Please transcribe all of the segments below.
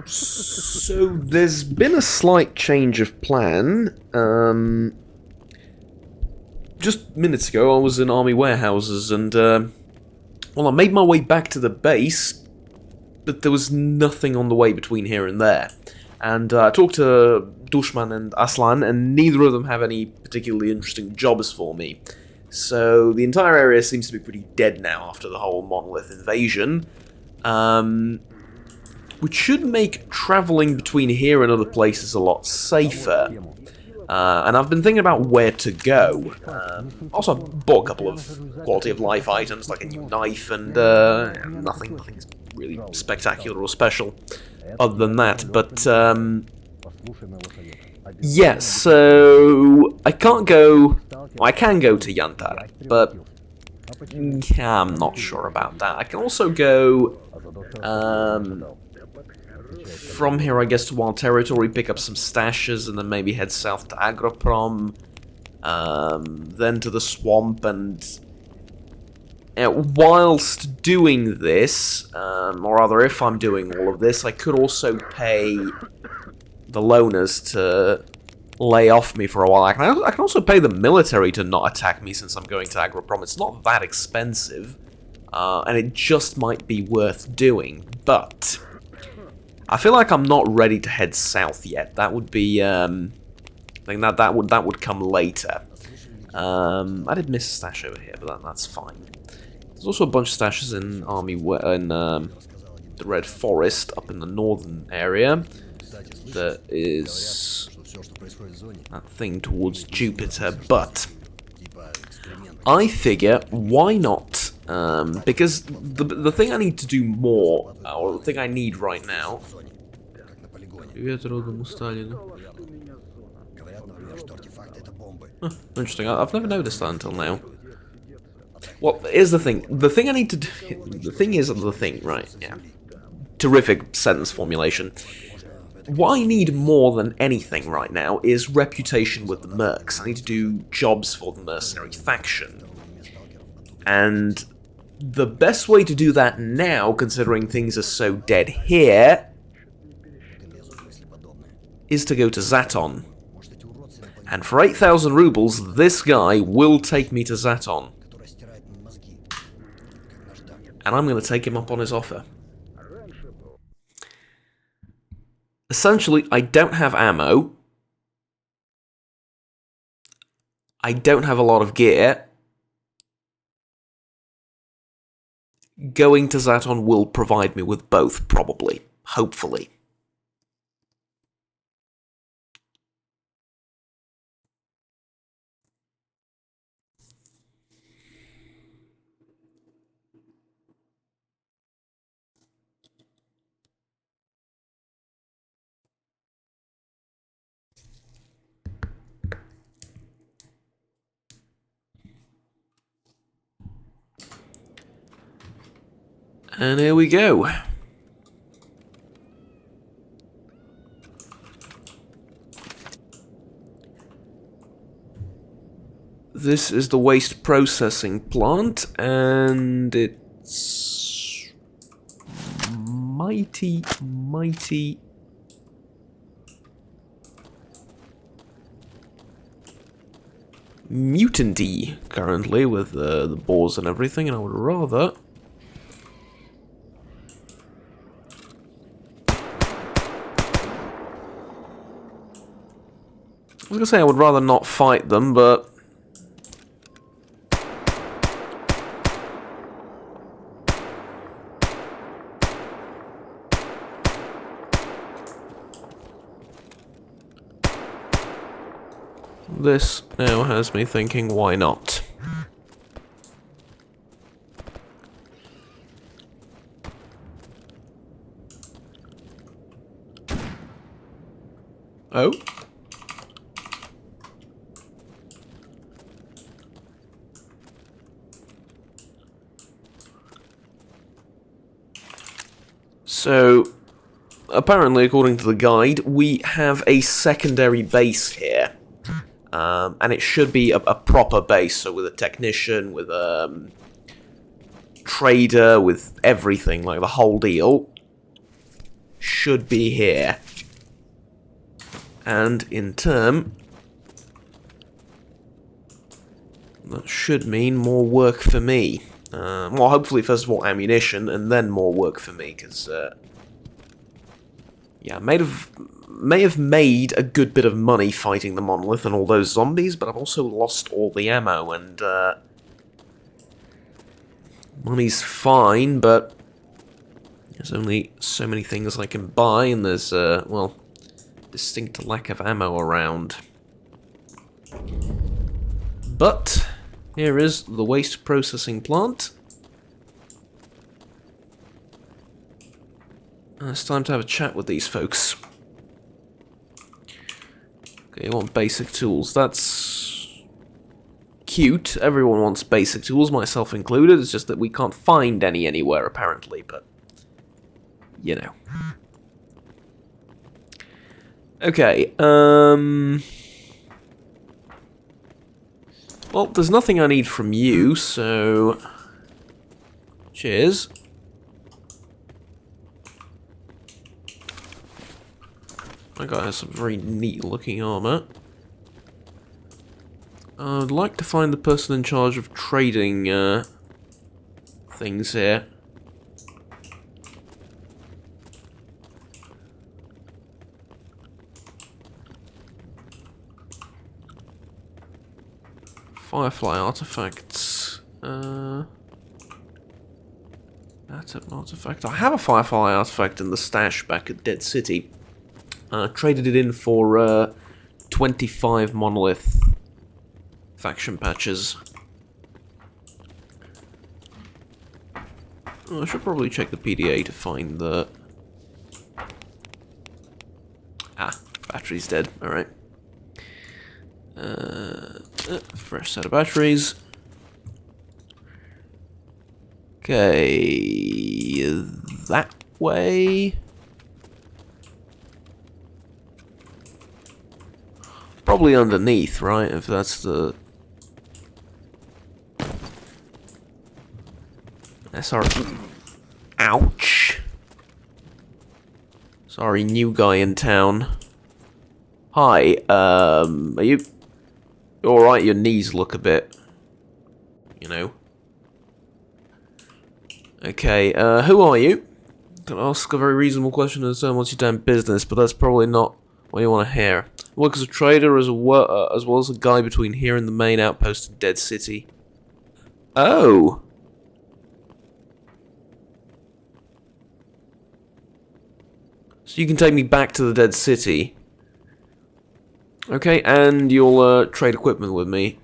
So there's been a slight change of plan. Just minutes ago I was in army warehouses and, well, I made my way back to the base, but there was nothing on the way between here and there. And I talked to Dushman and Aslan, and neither of them have any particularly interesting jobs for me. So the entire area seems to be pretty dead now after the whole monolith invasion. Which should make travelling between here and other places a lot safer. And I've been thinking about where to go. Also, I bought a couple of quality of life items, like a new knife, and nothing's really spectacular or special other than that. But, yeah, so I can't go... Well, I can go to Yantar, but I'm not sure about that. I can also go... from here, I guess, to Wild Territory, pick up some stashes, and then maybe head south to Agroprom, then to the swamp, and whilst doing this, or rather, if I'm doing all of this, I could also pay the loners to lay off me for a while. I can also pay the military to not attack me since I'm going to Agroprom. It's not that expensive, and it just might be worth doing, but... I feel like I'm not ready to head south yet. That would be, I think that would come later. I did miss a stash over here, but that's fine. There's also a bunch of stashes in the Red Forest up in the northern area. There is that thing towards Jupiter, but I figure why not? Because the thing I need to do more, or the thing I need right now... Huh, interesting, I've never noticed that until now. Well, here's the thing. The thing I need to do... The thing is the thing, right, yeah. Terrific sentence formulation. What I need more than anything right now is reputation with the mercs. I need to do jobs for the mercenary faction. And the best way to do that now, considering things are so dead here, is to go to Zaton. And for 8,000 rubles, this guy will take me to Zaton. And I'm going to take him up on his offer. Essentially, I don't have ammo. I don't have a lot of gear. Going to Zaton will provide me with both, probably. Hopefully. And here we go. This is the waste processing plant, and it's mighty mutanty currently with the boars and everything, and I would rather... I was gonna say I would rather not fight them, but... This now has me thinking, why not? Oh? So, apparently, according to the guide, we have a secondary base here. And it should be a proper base, so with a technician, with a trader, with everything, like the whole deal. should be here. And in turn, that should mean more work for me. Well, hopefully, first of all, ammunition, and then more work for me, because, yeah, may have made a good bit of money fighting the monolith and all those zombies, but I've also lost all the ammo, and, money's fine, but there's only so many things I can buy, and there's, well, distinct lack of ammo around. But here is the waste processing plant. And it's time to have a chat with these folks. Okay, you want basic tools. That's cute. Everyone wants basic tools, myself included. It's just that we can't find any anywhere, apparently, but you know. Okay, well, there's nothing I need from you, so cheers. My guy has some very neat looking armor. I'd like to find the person in charge of trading things here. Firefly artifacts. That's an artifact. I have a Firefly artifact in the stash back at Dead City. Traded it in for 25 monolith faction patches. Oh, I should probably check the PDA to find the... Ah, battery's dead. Alright. Fresh set of batteries. Okay, that way. Probably underneath, right? If that's the... Sorry. Ouch. Sorry, new guy in town. Hi, are you... Alright, your knees look a bit... You know. Okay, who are you? Can ask a very reasonable question as to what's your damn business, but that's probably not what you want to hear. I work as a trader as well as a guy between here and the main outpost in Dead City. Oh! So you can take me back to the Dead City. Okay, and you'll trade equipment with me.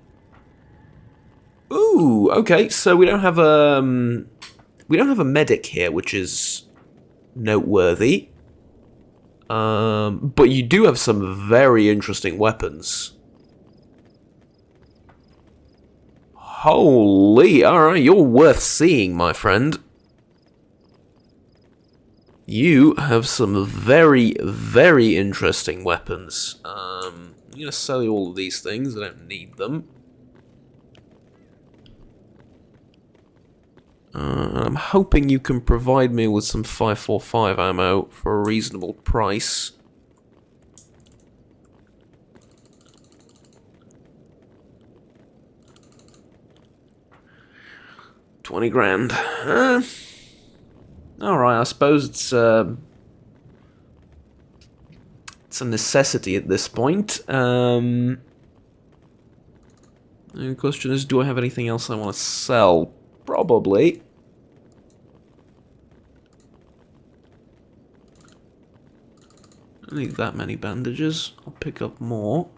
Ooh, okay, so we don't have a medic here, which is noteworthy. But you do have some very interesting weapons. Holy, alright, you're worth seeing, my friend. You have some very, very interesting weapons. I'm gonna sell you all of these things, I don't need them. I'm hoping you can provide me with some 545 ammo for a reasonable price. $20 grand. Alright, I suppose it's a necessity at this point. The question is, do I have anything else I want to sell? Probably. I don't need that many bandages. I'll pick up more.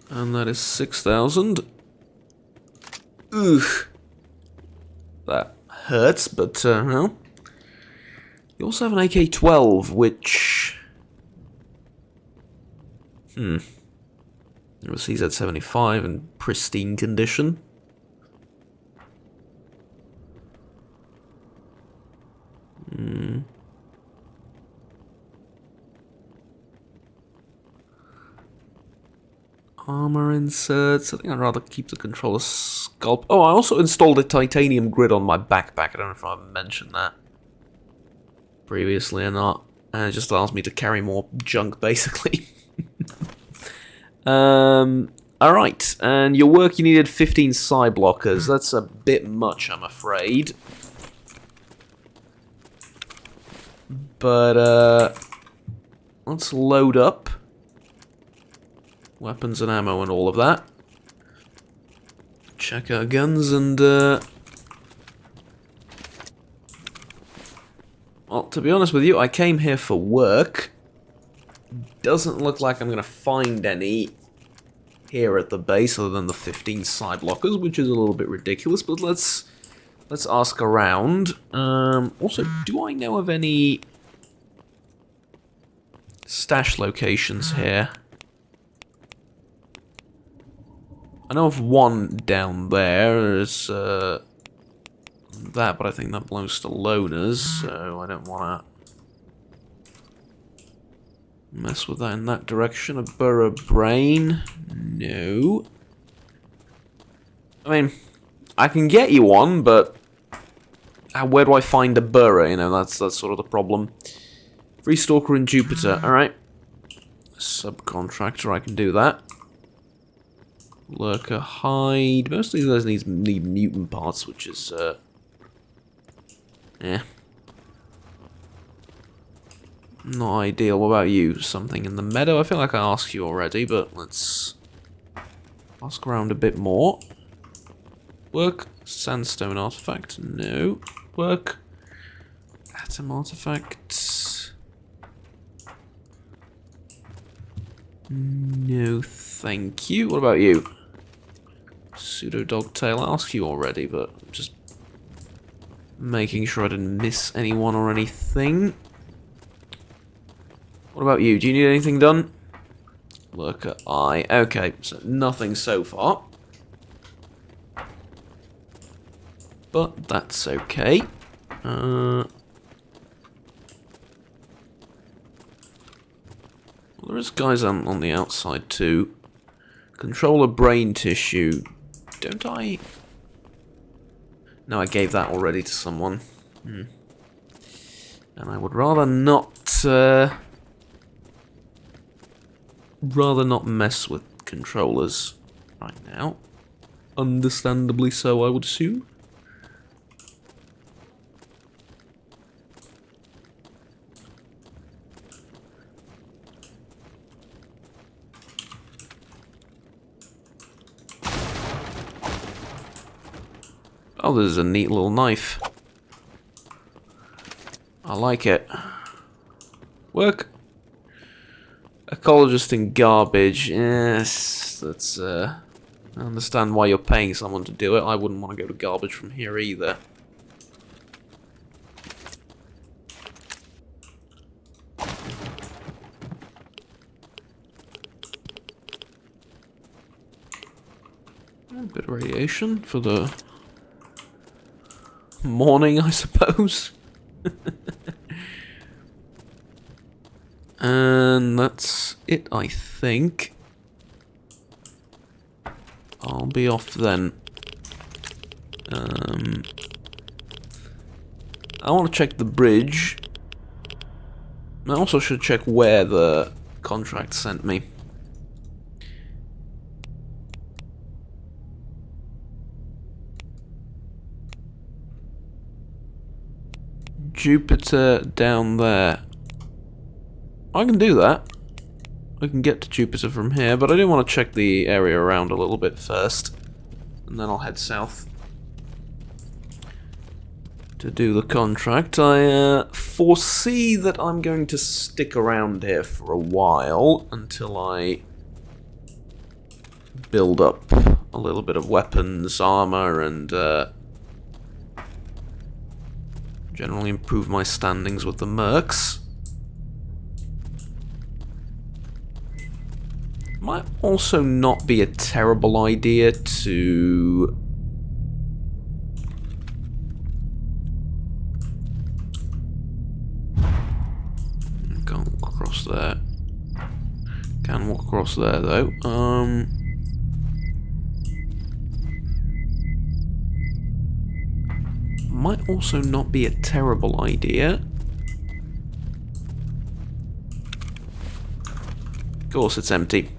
And that is 6,000. Oof. That hurts, but, well. You also have an AK-12, which... It was CZ-75 in pristine condition. Armor inserts. I think I'd rather keep the controller sculpt. Oh, I also installed a titanium grid on my backpack. I don't know if I mentioned that previously or not. And it just allows me to carry more junk, basically. Alright, and your work, you needed 15 side blockers. That's a bit much, I'm afraid. But, let's load up. Weapons and ammo and all of that. Check our guns and, well, to be honest with you, I came here for work. Doesn't look like I'm going to find any here at the base other than the 15 side lockers, which is a little bit ridiculous, but let's ask around. Also, do I know of any stash locations here? I know of one down there. There's that, but I think that belongs to loners, so I don't want to mess with that in that direction. A burrow brain? No. I mean, I can get you one, but where do I find a burrow? You know, that's sort of the problem. Free Stalker in Jupiter. Alright. Subcontractor, I can do that. Lurker hide. Most of those need mutant parts, which is, not ideal. What about you? Something in the meadow? I feel like I asked you already, but let's ask around a bit more. Work. Sandstone artifact. No. Work. Atom artifact. No, thank you. What about you? Pseudo dogtail. I asked you already, but I'm just making sure I didn't miss anyone or anything. What about you? Do you need anything done? Lurker eye. Okay, so nothing so far. But that's okay. Well, there is guys on the outside too. Controller brain tissue. Don't I? No, I gave that already to someone. And I would rather not mess with controllers right now. Understandably so, I would assume. Oh, there's a neat little knife. I like it. Work. Ecologist in garbage. Yes, that's, I understand why you're paying someone to do it. I wouldn't want to go to garbage from here either. A bit of radiation for the morning, I suppose. And that's it, I think. I'll be off then. I want to check the bridge. I also should check where the contract sent me. Jupiter down there. I can do that. I can get to Jupiter from here, but I do want to check the area around a little bit first. And then I'll head south to do the contract. I foresee that I'm going to stick around here for a while until I build up a little bit of weapons, armor, and generally improve my standings with the mercs. Might also not be a terrible idea to can't walk across there. Can walk across there though. might also not be a terrible idea. Of course, it's empty.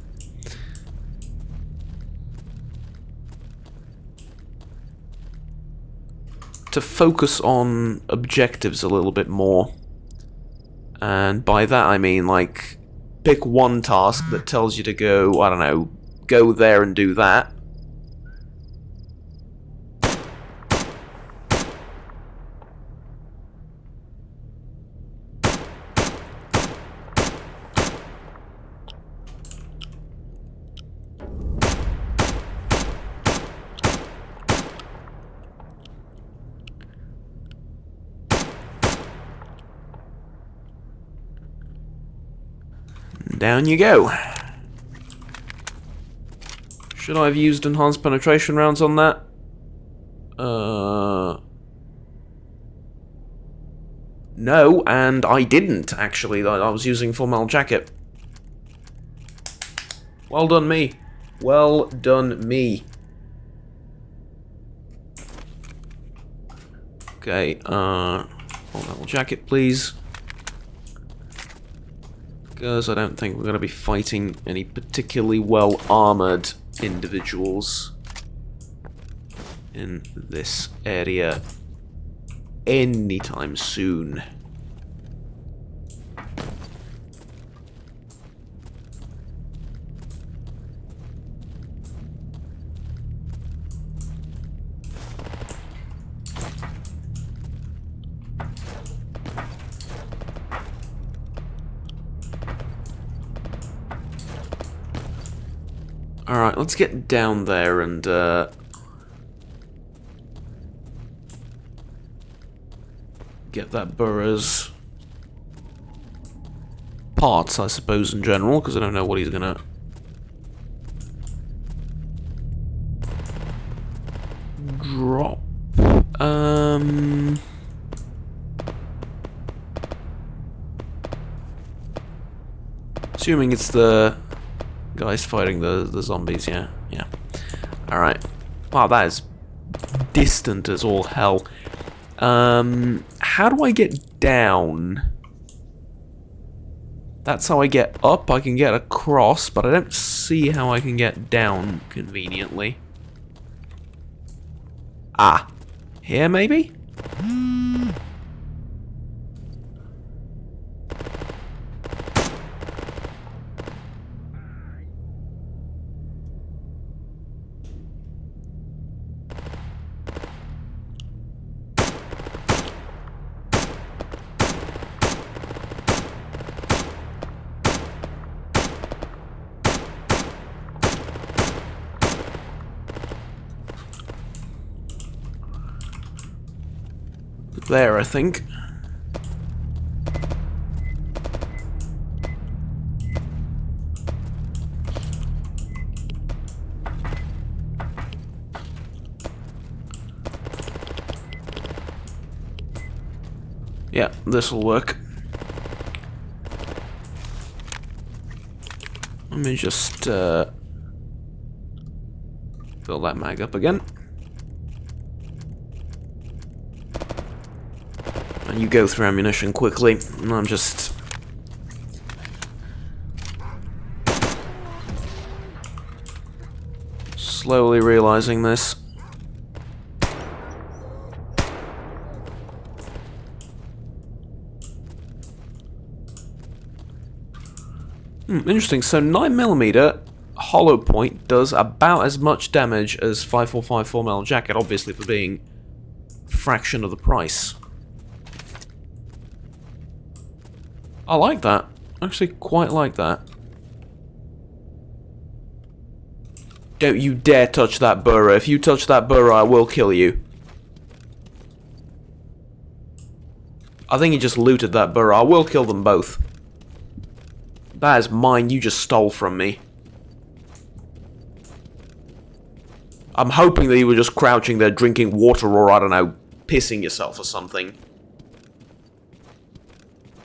To focus on objectives a little bit more. And by that I mean, like, pick one task that tells you to go, I don't know, go there and do that. Down you go. Should I have used enhanced penetration rounds on that? No, and I didn't, actually. I was using full metal jacket. Well done, me. Well done, me. Okay, full metal jacket, please. Because I don't think we're going to be fighting any particularly well-armored individuals in this area anytime soon. Alright, let's get down there and, get that burrows parts, I suppose, in general, because I don't know what he's gonna... drop. Assuming it's the guys fighting the zombies, yeah. Alright. Wow, that is distant as all hell. How do I get down? That's how I get up. I can get across, but I don't see how I can get down conveniently. Ah. Here, maybe? There, I think. Yeah, this'll work. Let me just fill that mag up again. And you go through ammunition quickly, and I'm just... slowly realizing this. Interesting, so 9mm hollow point does about as much damage as 545 full metal jacket, obviously for being a fraction of the price. I like that. I actually quite like that. Don't you dare touch that burrow. If you touch that burrow, I will kill you. I think he just looted that burrow. I will kill them both. That is mine. You just stole from me. I'm hoping that you were just crouching there drinking water or, I don't know, pissing yourself or something.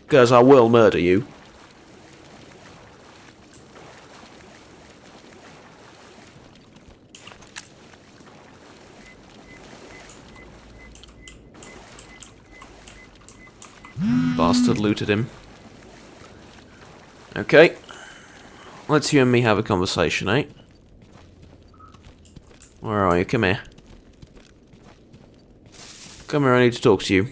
Because I will murder you. bastard looted him. Okay. Let's you and me have a conversation, eh? Where are you? Come here. Come here, I need to talk to you.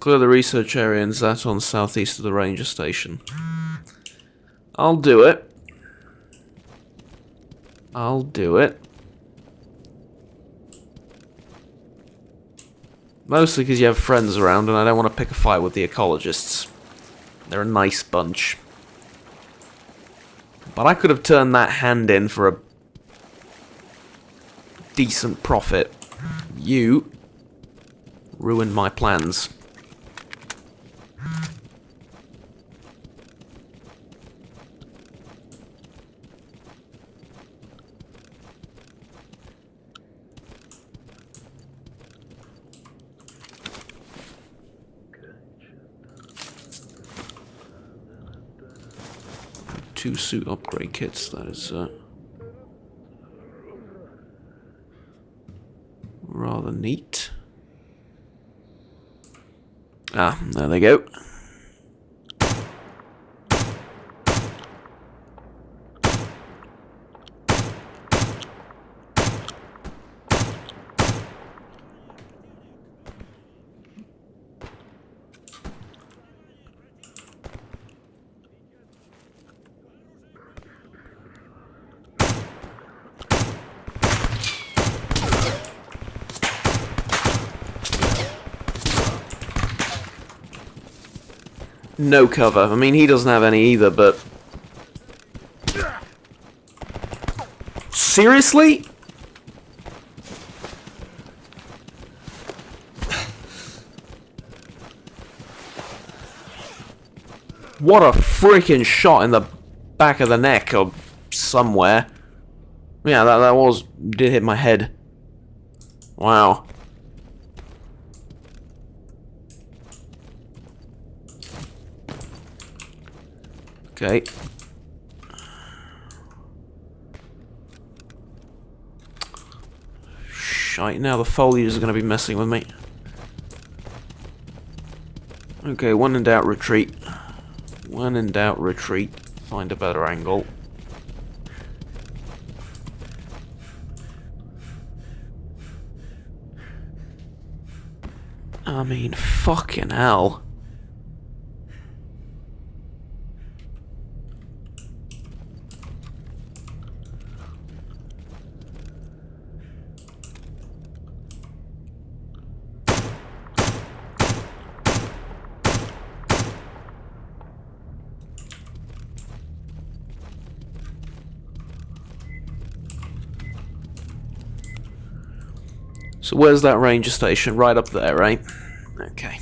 Clear the research area in Zaton, southeast of the ranger station. I'll do it. I'll do it. Mostly because you have friends around and I don't want to pick a fight with the ecologists. They're a nice bunch. But I could have turned that hand in for a decent profit. You ruined my plans. Two suit upgrade kits, that is rather neat. Ah, there they go. No cover. I mean, he doesn't have any either, but... Seriously? What a freaking shot in the back of the neck or somewhere. Yeah, that did hit my head. Wow. Okay. Shite, now the foliage are going to be messing with me. Okay, when in doubt, retreat. When in doubt, retreat. Find a better angle. I mean, fucking hell. So where's that ranger station? Right up there, right? Okay.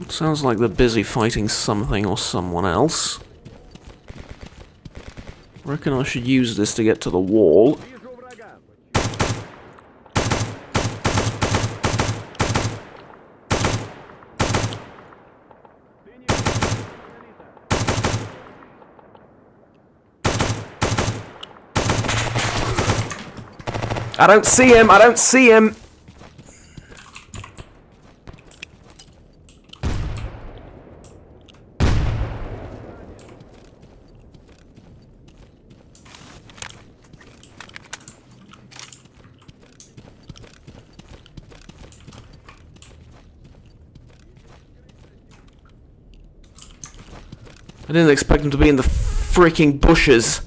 Sounds like they're busy fighting something or someone else. Reckon I should use this to get to the wall. I don't see him! I don't see him! I didn't expect him to be in the freaking bushes.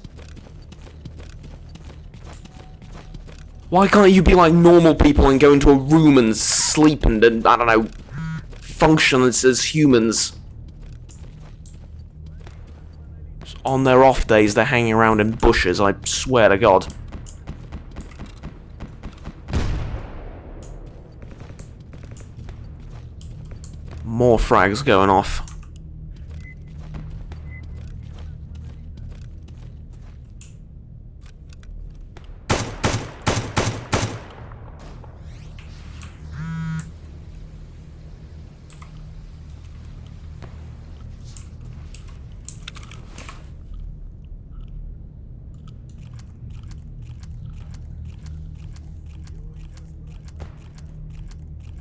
Why can't you be like normal people and go into a room and sleep and I don't know, function as humans? On their off days, they're hanging around in bushes, I swear to God. More frags going off.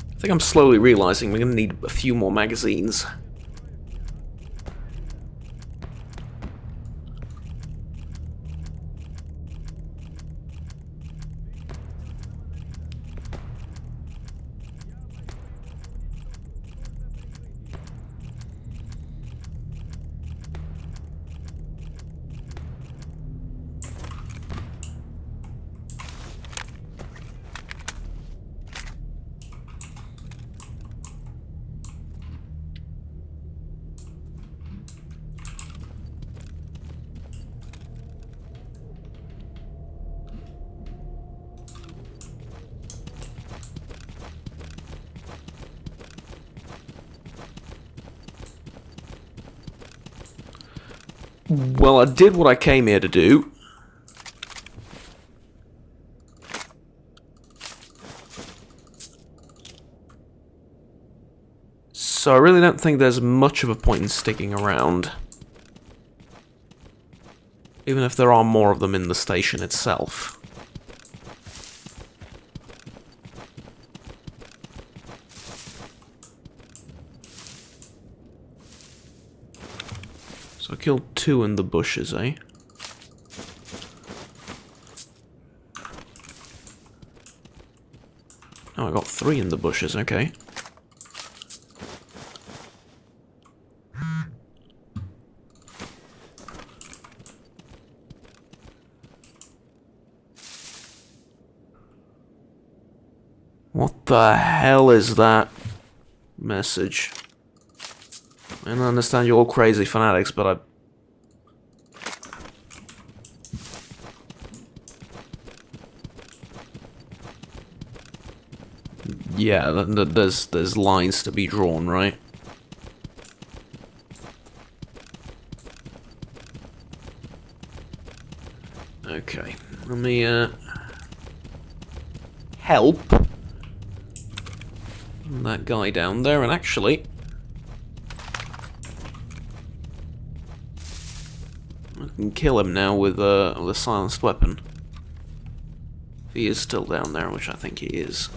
I think I'm slowly realizing we're going to need a few more magazines. Well, I did what I came here to do. So I really don't think there's much of a point in sticking around. Even if there are more of them in the station itself. So I killed 2 in the bushes, eh? Oh, I got 3 in the bushes, okay. What the hell is that message? I don't understand you're all crazy fanatics, but I... Yeah, there's lines to be drawn, right? Okay, let me, help that guy down there, and actually... I can kill him now with a silenced weapon. If he is still down there, which I think he is.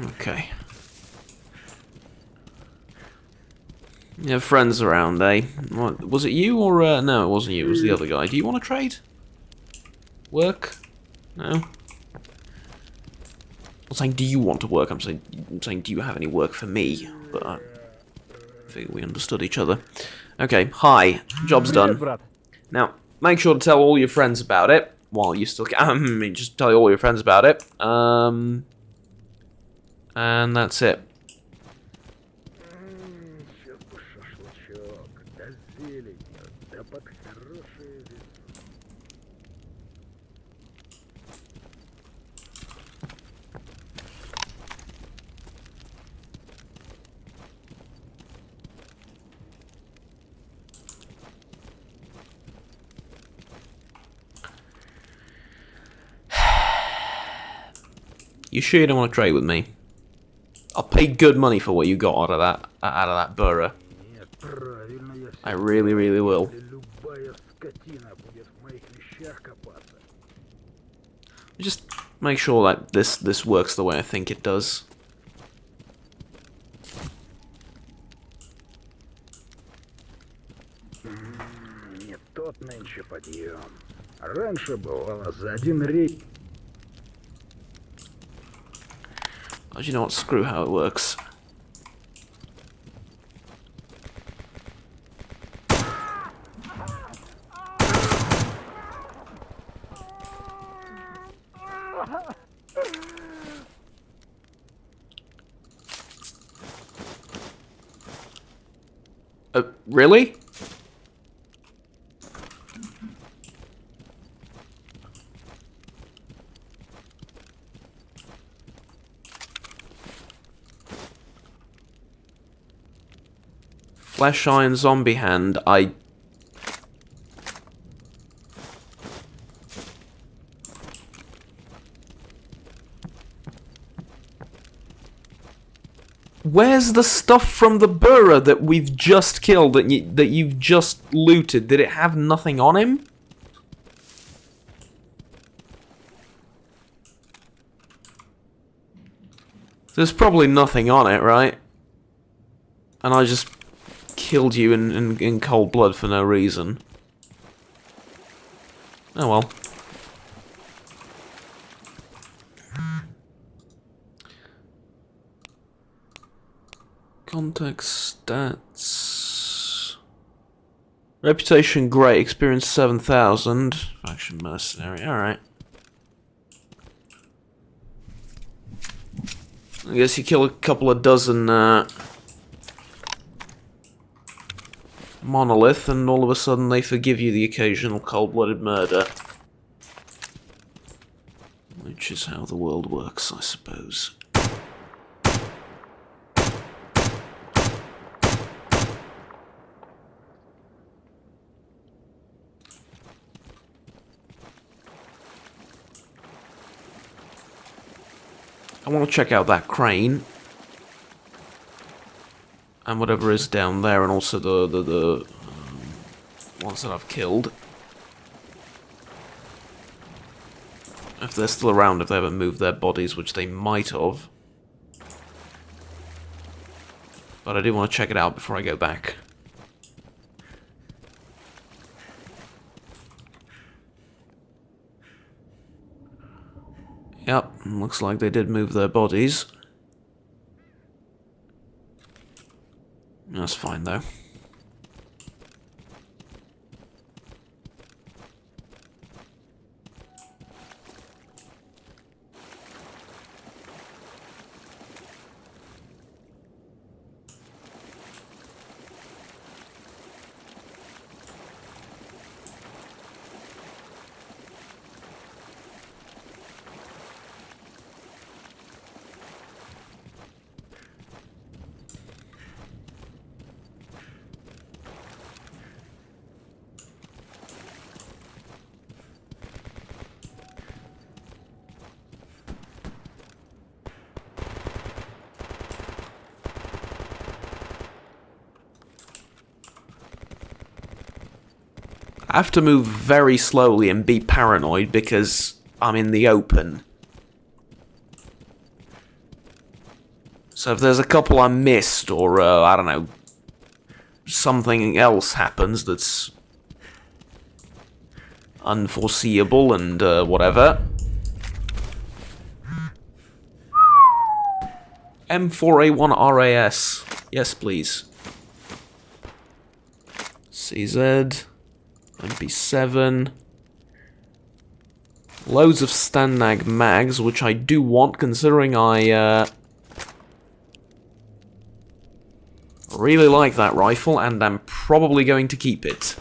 Okay. You have friends around, eh? What, was it you or, no, it wasn't you, it was the other guy. Do you want to trade? Work? No? I'm not saying do you want to work, I'm saying do you have any work for me? But I think we understood each other. Okay, hi. Job's done. Now, make sure to tell all your friends about it, while you still can. Just tell all your friends about it. And that's it. You sure you don't want to trade with me? I'll pay good money for what you got out of that burra. I really, really will. Just make sure that this works the way I think it does. Не тот нынче подъем. Раньше бывало за один рейд. Oh, do you know what? Screw how it works. Really? Flesh Iron Zombie Hand, Where's the stuff from the burrow that we've just killed, that you've just looted? Did it have nothing on him? There's probably nothing on it, right? And I just killed you in cold blood for no reason. Oh well. Context stats. Reputation great, experience 7,000. Faction mercenary, alright. I guess you kill a couple of dozen monolith and all of a sudden they forgive you the occasional cold-blooded murder. Which is how the world works, I suppose. I want to check out that crane. And whatever is down there, and also the ones that I've killed. If they're still around, if they haven't moved their bodies, which they might have. But I do want to check it out before I go back. Yep, looks like they did move their bodies. That's fine though. I have to move very slowly and be paranoid because I'm in the open. So if there's a couple I missed, or, I don't know, something else happens that's unforeseeable and, whatever. M4A1RAS. Yes, please. CZ. MP7. Loads of Stanag mags, which I do want, considering I really like that rifle, and I'm probably going to keep it.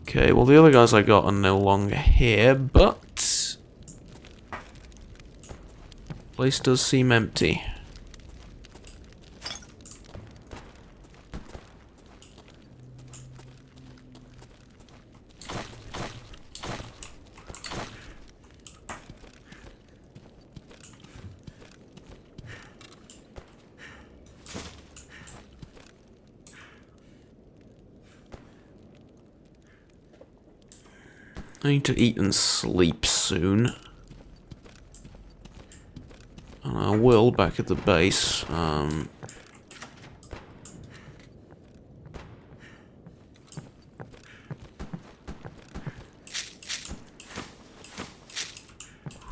Okay, well the other guys I got are no longer here, but Place does seem empty. I need to eat and sleep soon. And I will back at the base.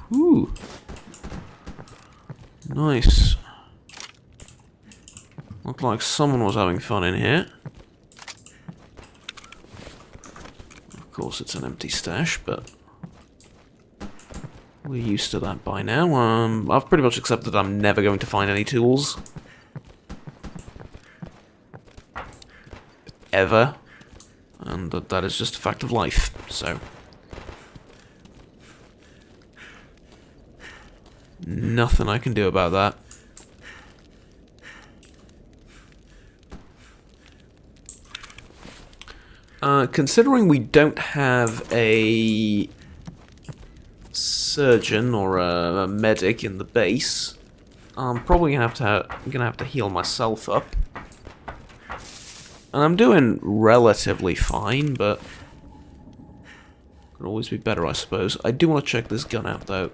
Whew. Nice. Looked like someone was having fun in here. Of course, it's an empty stash, but we're used to that by now. I've pretty much accepted I'm never going to find any tools. Ever. And that is just a fact of life, so... nothing I can do about that. Considering we don't have a surgeon or a medic in the base, I'm probably gonna have to heal myself up. And I'm doing relatively fine, but could always be better, I suppose. I do want to check this gun out, though.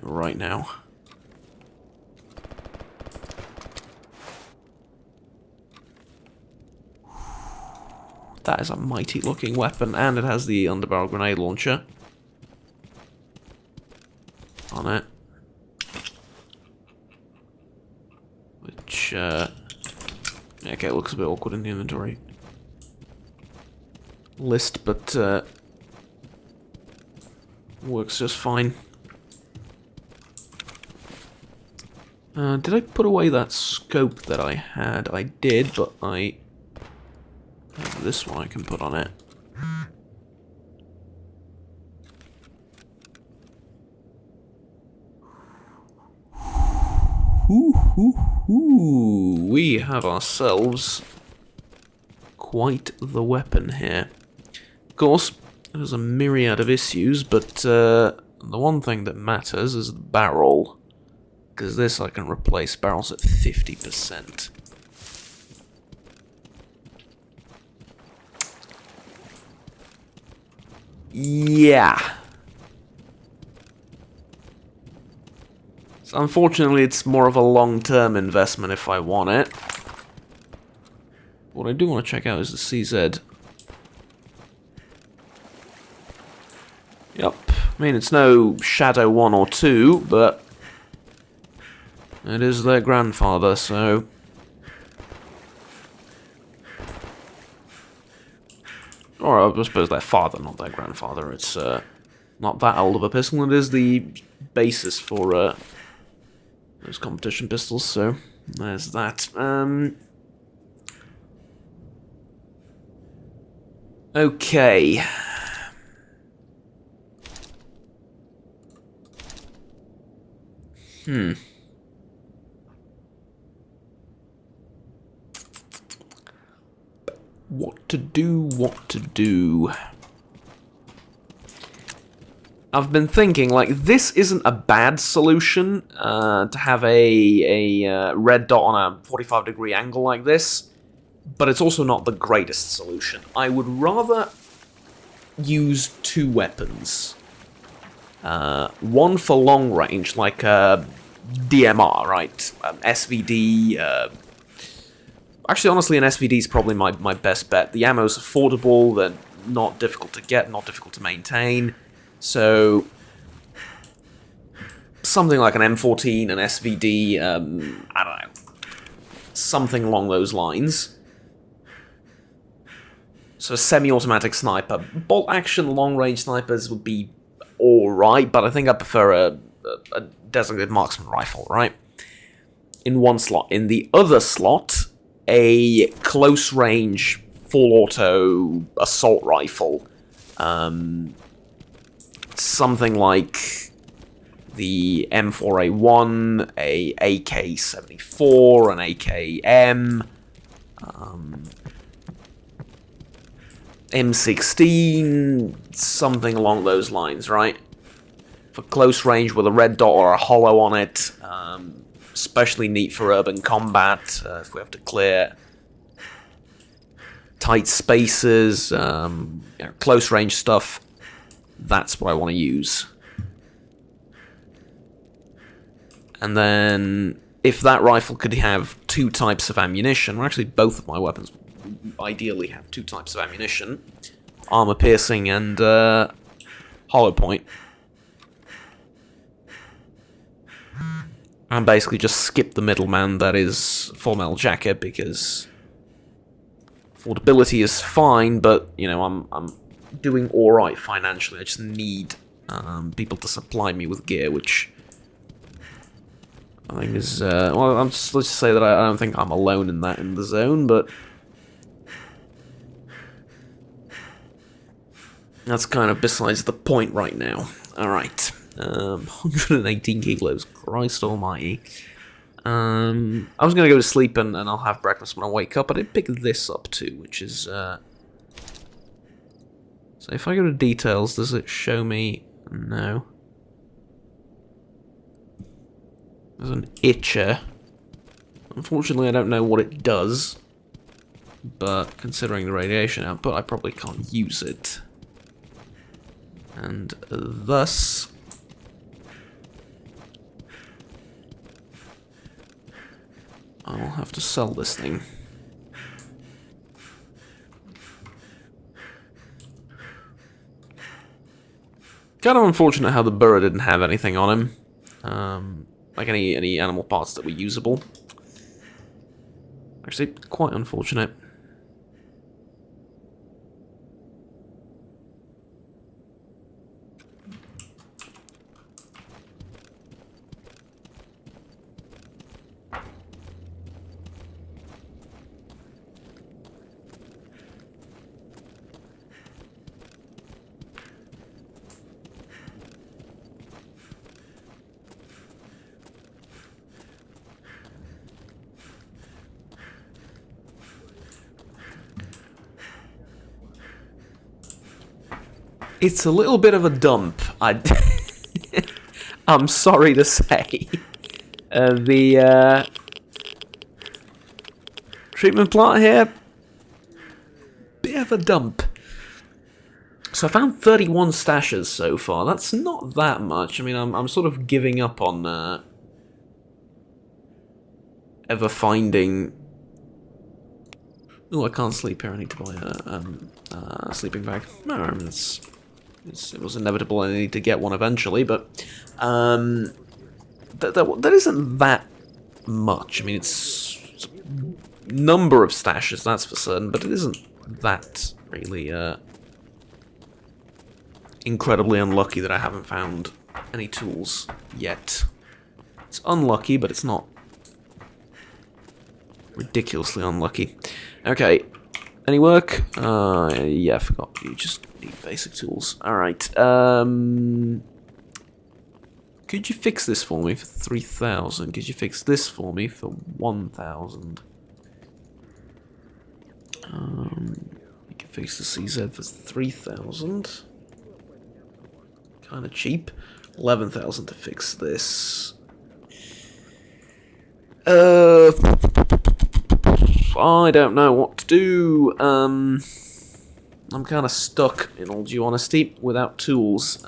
Right now. That is a mighty looking weapon, and it has the underbarrel grenade launcher on it. Which, okay, it looks a bit awkward in the inventory list, but works just fine. Did I put away that scope that I had? I did, but I have this one I can put on it. We have ourselves quite the weapon here. Of course, there's a myriad of issues, but the one thing that matters is the barrel. Because this I can replace barrels at 50%. Yeah. So unfortunately, it's more of a long-term investment if I want it. What I do want to check out is the CZ. Yep. I mean, it's no Shadow 1 or 2, but it is their grandfather, so... or I suppose their father, not their grandfather. It's not that old of a pistol. It is the basis for those competition pistols, so there's that. Okay. What to do. I've been thinking, like, this isn't a bad solution, to have a red dot on a 45-degree angle like this, but it's also not the greatest solution. I would rather use two weapons. One for long range, like a DMR, right? SVD, actually, honestly, an SVD is probably my best bet. The ammo's affordable, they're not difficult to get, not difficult to maintain. So, something like an M14, an SVD, I don't know, something along those lines. So a semi-automatic sniper. Bolt-action long-range snipers would be alright, but I think I prefer a designated marksman rifle, right? In one slot. In the other slot, a close-range, full-auto assault rifle. something like the M4A1, a AK-74, an AKM, M16, something along those lines, right? For close range with a red dot or a hollow on it, especially neat for urban combat, if we have to clear tight spaces, close range stuff. That's what I want to use. And then, if that rifle could have 2 types of ammunition, or actually both of my weapons ideally have 2 types of ammunition, armor piercing and hollow point, and basically just skip the middleman that is full metal jacket, because affordability is fine, but you know, I'm doing alright financially. I just need people to supply me with gear, which I think is well, let's just say that I don't think I'm alone in that in the zone, but that's kind of besides the point right now. Alright. 118 kilos, Christ almighty. I was going to go to sleep and I'll have breakfast when I wake up, but I did pick this up too, which is... So if I go to details, does it show me... No. There's an itcher. Unfortunately, I don't know what it does, but considering the radiation output, I probably can't use it. And thus... I'll have to sell this thing. Kind of unfortunate how the burrow didn't have anything on him. Like any animal parts that were usable. Actually, quite unfortunate. It's a little bit of a dump. I'm sorry to say. The treatment plant here, bit of a dump. So I found 31 stashes so far. That's not that much. I mean, I'm sort of giving up on ever finding. Oh, I can't sleep here. I need to buy a sleeping bag. No, I mean, it was inevitable. I need to get one eventually, but that isn't that much. I mean, it's a number of stashes, that's for certain, but it isn't that really incredibly unlucky that I haven't found any tools yet. It's unlucky, but it's not ridiculously unlucky. Okay, any work? Yeah, I forgot. You just need basic tools. Alright, could you fix this for me for 3,000? Could you fix this for me for 1,000? You can fix the CZ for 3,000. Kind of cheap. 11,000 to fix this. I don't know what to do. I'm kind of stuck, in all due honesty, without tools.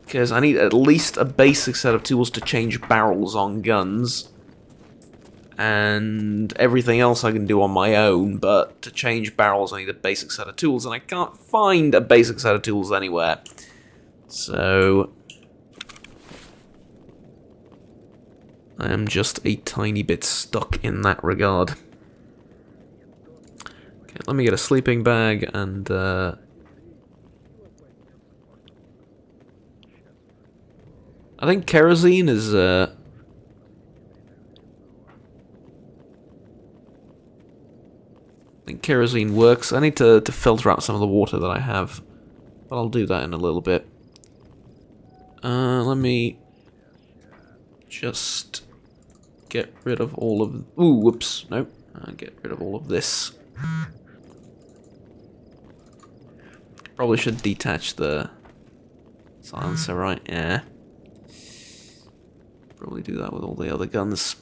Because I need at least a basic set of tools to change barrels on guns. And everything else I can do on my own, but to change barrels I need a basic set of tools, and I can't find a basic set of tools anywhere. So I am just a tiny bit stuck in that regard. Okay, let me get a sleeping bag and I think kerosene is I think kerosene works. I need to filter out some of the water that I have But I'll do that in a little bit. Let me just get rid of all of... Ooh, whoops. Nope. Get rid of all of this. Probably should detach the silencer, right? Yeah. Probably do that with all the other guns.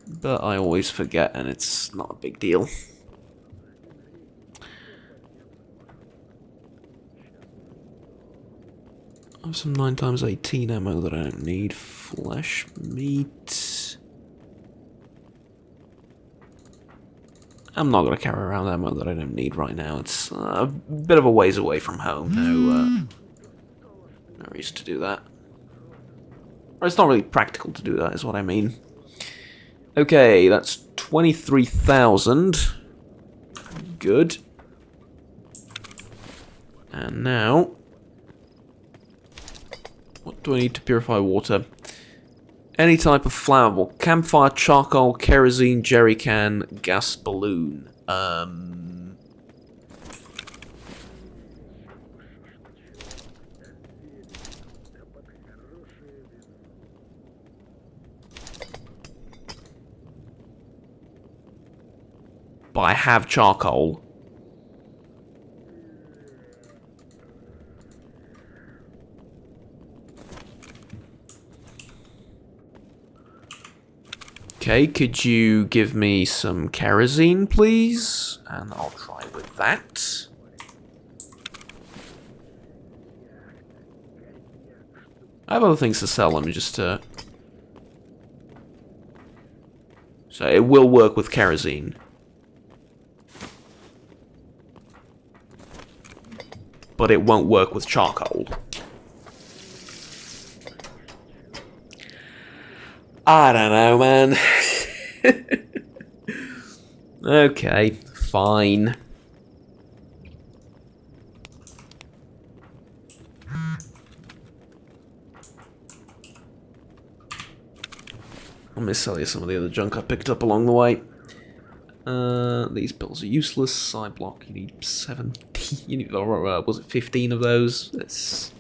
But I always forget, and it's not a big deal. I have some 9x18 ammo that I don't need. Flesh meat. I'm not going to carry around ammo that I don't need right now. It's a bit of a ways away from home. No reason to do that. Or it's not really practical to do that, is what I mean. Okay, that's 23,000. Good. And now... what do I need to purify water? Any type of flammable. Campfire, charcoal, kerosene, jerry can, gas balloon. But I have charcoal. Okay, could you give me some kerosene, please? And I'll try with that. I have other things to sell, let me just... So it will work with kerosene. But it won't work with charcoal. I don't know, man. Okay, fine. Let me sell you some of the other junk I picked up along the way. These bills are useless. Side block, you need 17. You need, was it 15 of those? It's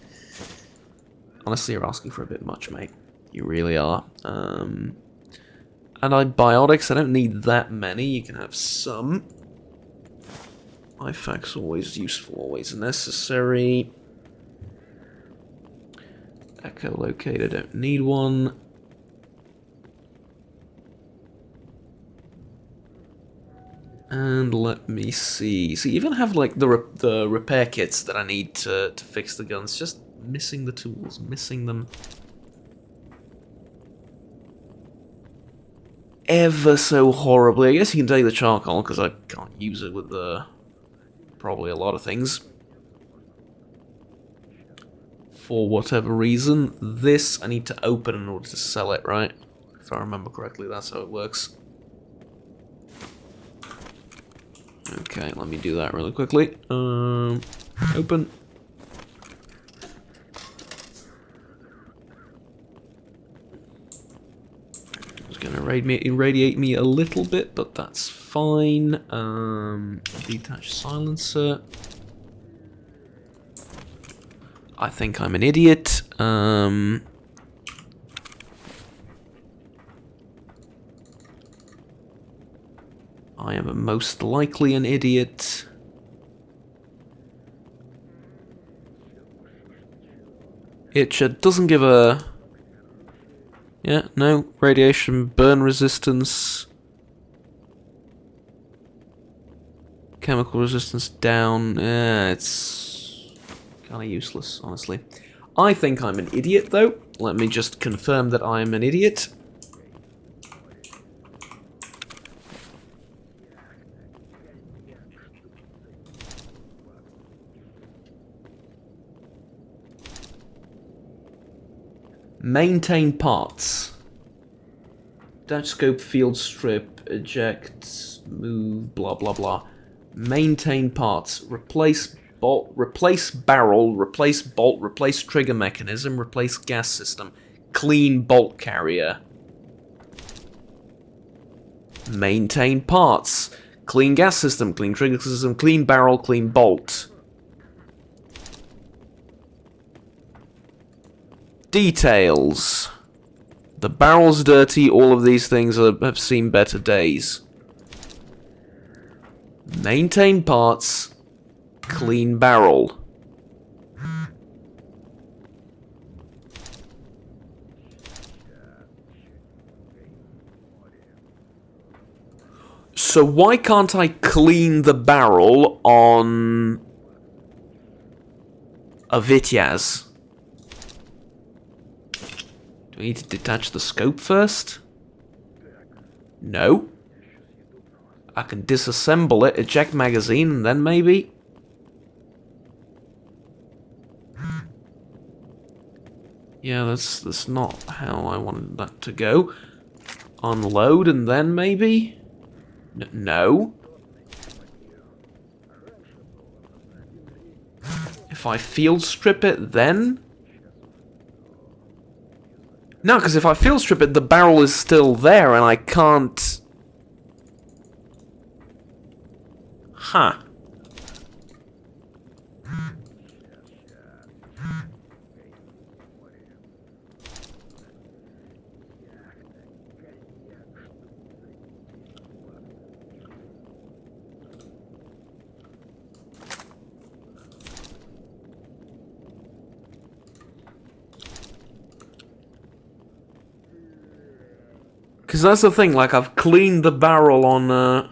honestly, you're asking for a bit much, mate. You really are. Antibiotics, I don't need that many. You can have some. IFAK's always useful, always necessary. Echolocator, don't need one. And let me see. So you even have like the repair kits that I need to fix the guns. Just missing the tools, missing them. Ever so horribly. I guess you can take the charcoal because I can't use it with probably a lot of things. For whatever reason, this I need to open in order to sell it, right? If I remember correctly, that's how it works. Okay, let me do that really quickly. Open. It's gonna irradiate me a little bit, but that's fine. Detach silencer. I think I'm an idiot. I am most likely an idiot. It doesn't give a... Yeah, no. Radiation, burn resistance. Chemical resistance down. It's kind of useless, honestly. I think I'm an idiot, though. Let me just confirm that I'm an idiot. Maintain parts. Dash scope, field strip, eject, move, blah blah blah. Maintain parts. Replace bolt, replace barrel, replace bolt, replace trigger mechanism, replace gas system. Clean bolt carrier. Maintain parts. Clean gas system, clean trigger system, clean barrel, clean bolt. Details. The barrel's dirty, all of these things have seen better days. Maintain parts, clean barrel. So why can't I clean the barrel on a Vityaz? Do I need to detach the scope first? No. I can disassemble it, eject magazine, and then maybe... Yeah, that's not how I wanted that to go. Unload, and then maybe... No. If I field strip it, then... No, because if I field strip it, the barrel is still there, and I can't... Huh. Because that's the thing, like, I've cleaned the barrel on,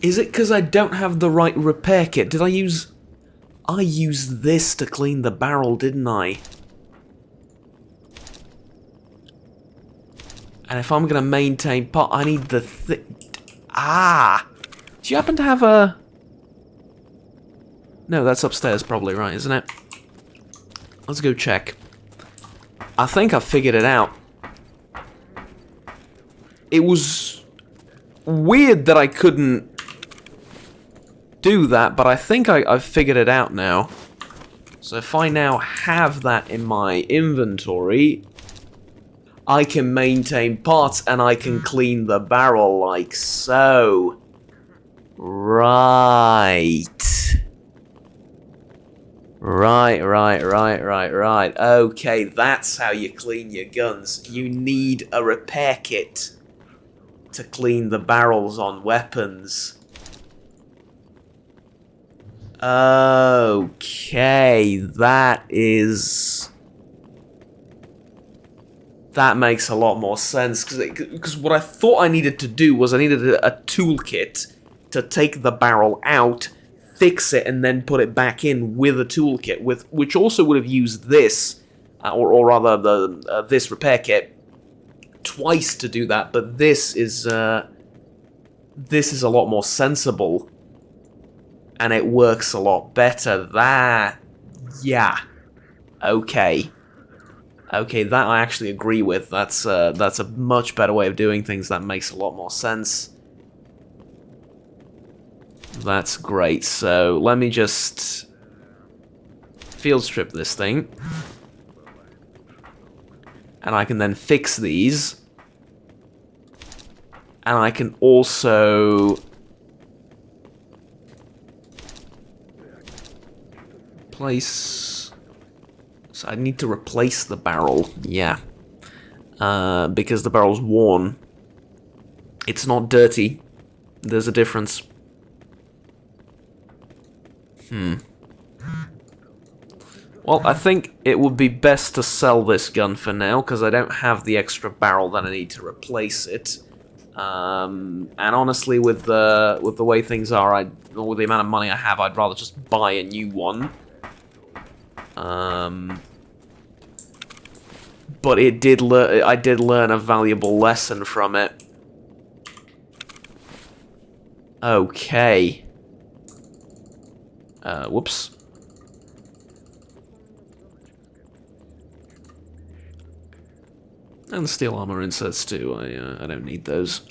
Is it because I don't have the right repair kit? Did I use... I used this to clean the barrel, didn't I? And if I'm going to maintain part, I need the Ah! Do you happen to have a... No, that's upstairs probably, right, isn't it? Let's go check. I think I figured it out. It was weird that I couldn't do that, but I think I've figured it out now. So if I now have that in my inventory, I can maintain parts and I can clean the barrel like so. Right. Right. Okay, that's how you clean your guns. You need a repair kit to clean the barrels on weapons. Okay, that makes a lot more sense, because what I thought I needed to do was I needed a toolkit to take the barrel out, fix it, and then put it back in with a toolkit, which also would have used this, or rather this repair kit, twice to do that. But this is a lot more sensible, and it works a lot better. Yeah, okay, that I actually agree with. That's a much better way of doing things. That makes a lot more sense. That's great. So let me just field strip this thing, and I can then fix these, and I can also place... So I need to replace the barrel, yeah, because the barrel's worn. It's not dirty. There's a difference. Well, I think it would be best to sell this gun for now, because I don't have the extra barrel that I need to replace it. And honestly, with the way things are, or with the amount of money I have, I'd rather just buy a new one. But I did learn a valuable lesson from it. Okay. Whoops. And the steel armor inserts too. I don't need those.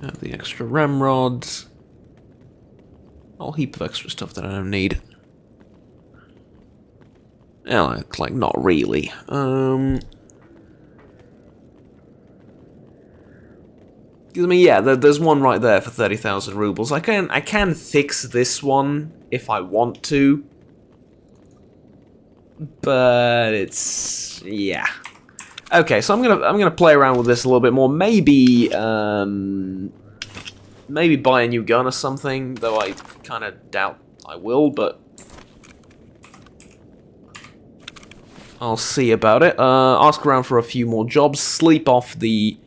Have the extra ramrods. A whole heap of extra stuff that I don't need. Yeah, like not really. I mean, yeah, there's one right there for 30,000 rubles. I can fix this one if I want to, but it's yeah. Okay, so I'm gonna play around with this a little bit more. Maybe maybe buy a new gun or something. Though I kind of doubt I will, but I'll see about it. Ask around for a few more jobs. Sleep off the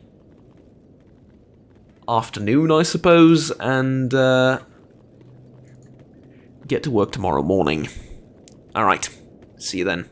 afternoon, I suppose, and get to work tomorrow morning. Alright, see you then.